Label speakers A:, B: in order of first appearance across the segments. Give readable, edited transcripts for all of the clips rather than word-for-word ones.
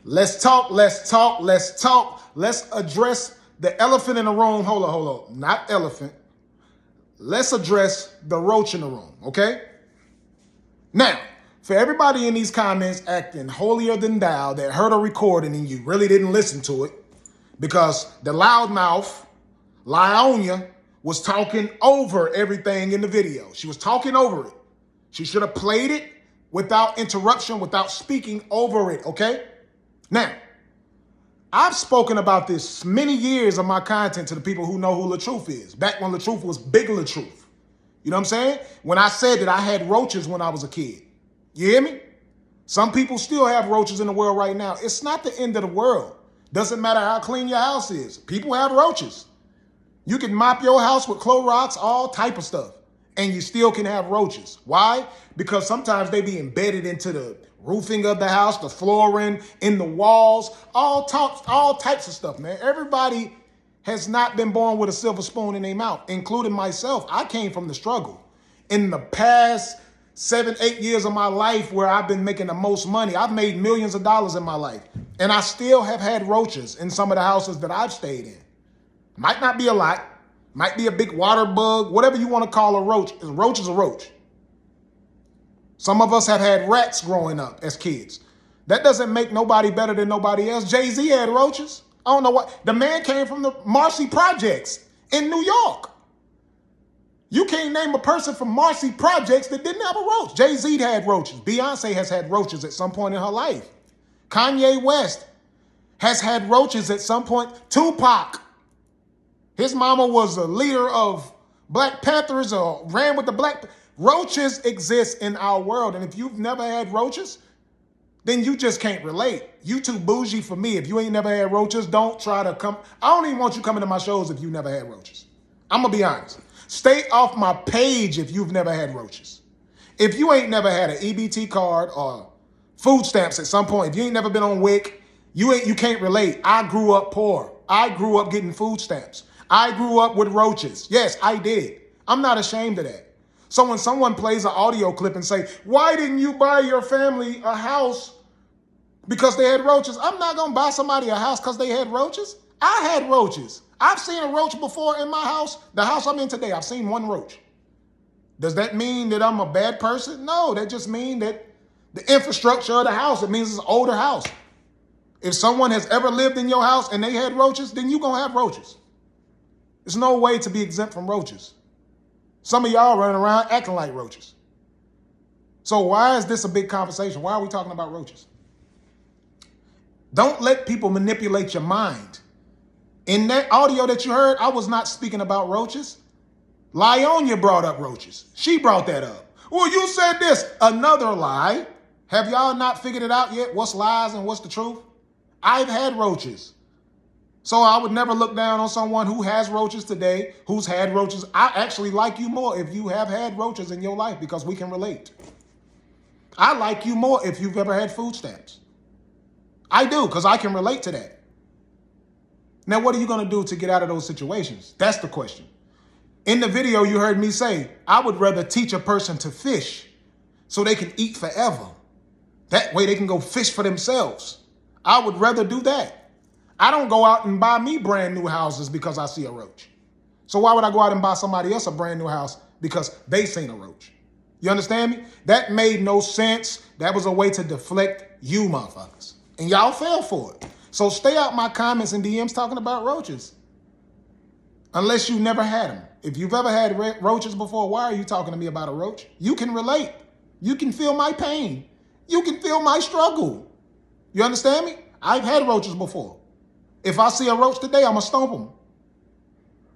A: Let's talk, let's talk, let's talk. Let's address the elephant in the room. Hold on. Not elephant. Let's address the roach in the room, okay? Now, for everybody in these comments acting holier than thou that heard a recording and you really didn't listen to it because the loudmouth, Lyonya, was talking over everything in the video. She was talking over it. She should have played it without interruption, without speaking over it, okay? Now, I've spoken about this many years of my content to the people who know who LATRUTH is, back when LATRUTH was big LATRUTH. You know what I'm saying? When I said that I had roaches when I was a kid. You hear me? Some people still have roaches in the world right now. It's not the end of the world. Doesn't matter how clean your house is. People have roaches. You can mop your house with Clorox, all type of stuff, and you still can have roaches. Why? Because sometimes they be embedded into the roofing of the house, the flooring, in the walls, all types of stuff, man. Everybody has not been born with a silver spoon in their mouth, including myself. I came from the struggle. In the past 7, 8 years of my life where I've been making the most money, I've made millions of dollars in my life, and I still have had roaches in some of the houses that I've stayed in. Might not be a lot, might be a big water bug, whatever you want to call a roach. A roach is a roach. Some of us have had rats growing up as kids. That doesn't make nobody better than nobody else. Jay-Z had roaches. I don't know what. The man came from the Marcy Projects in New York. You can't name a person from Marcy Projects that didn't have a roach. Jay-Z had roaches. Beyonce has had roaches at some point in her life. Kanye West has had roaches at some point. Tupac. His mama was a leader of Black Panthers or ran with the Black. Roaches exist in our world. And if you've never had roaches, then you just can't relate. You too bougie for me. If you ain't never had roaches, don't try to come. I don't even want you coming to my shows if you never had roaches. I'm going to be honest. Stay off my page if you've never had roaches. If you ain't never had an EBT card or food stamps at some point, if you ain't never been on WIC, you can't relate. I grew up poor. I grew up getting food stamps. I grew up with roaches. Yes, I did. I'm not ashamed of that. So when someone plays an audio clip and say, why didn't you buy your family a house because they had roaches? I'm not going to buy somebody a house because they had roaches. I had roaches. I've seen a roach before in my house. The house I'm in today, I've seen one roach. Does that mean that I'm a bad person? No, that just means that the infrastructure of the house, it means it's an older house. If someone has ever lived in your house and they had roaches, then you're going to have roaches. There's no way to be exempt from roaches. Some of y'all running around acting like roaches. So why is this a big conversation? Why are we talking about roaches? Don't let people manipulate your mind. In that audio that you heard, I was not speaking about roaches. Lyonya brought up roaches. She brought that up. Well, you said this. Another lie. Have y'all not figured it out yet? What's lies and what's the truth? I've had roaches. So I would never look down on someone who has roaches today, who's had roaches. I actually like you more if you have had roaches in your life because we can relate. I like you more if you've ever had food stamps. I do, because I can relate to that. Now, what are you going to do to get out of those situations? That's the question. In the video, you heard me say, I would rather teach a person to fish so they can eat forever. That way they can go fish for themselves. I would rather do that. I don't go out and buy me brand new houses because I see a roach. So why would I go out and buy somebody else a brand new house because they seen a roach? You understand me? That made no sense. That was a way to deflect you motherfuckers. And y'all fell for it. So stay out my comments and DMs talking about roaches. Unless you never had them. If you've ever had roaches before, why are you talking to me about a roach? You can relate. You can feel my pain. You can feel my struggle. You understand me? I've had roaches before. If I see a roach today, I'm going to stomp them.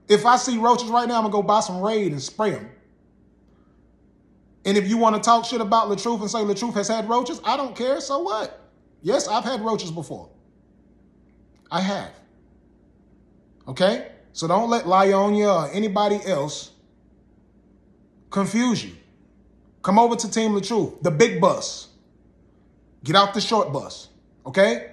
A: If I see roaches right now, I'm going to go buy some Raid and spray them. And if you want to talk shit about LATRUTH and say LATRUTH has had roaches, I don't care. So what? Yes, I've had roaches before. I have. Okay? So don't let Lyonya or anybody else confuse you. Come over to Team LATRUTH, the big bus. Get out the short bus. Okay?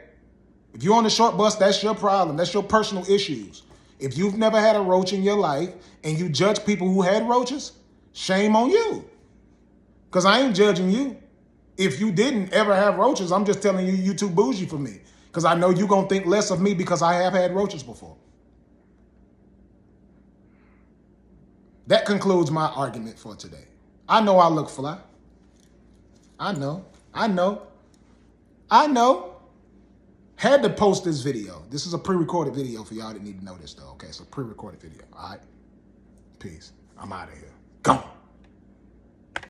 A: If you're on the short bus, that's your problem. That's your personal issues. If you've never had a roach in your life and you judge people who had roaches, shame on you. Because I ain't judging you. If you didn't ever have roaches, I'm just telling you, you too bougie for me. Because I know you're going to think less of me because I have had roaches before. That concludes my argument for today. I know I look fly. I know. Had to post this video. This is a pre-recorded video for y'all that need to know this, though. Okay, it's a pre-recorded video. All right? Peace. I'm out of here. Gone.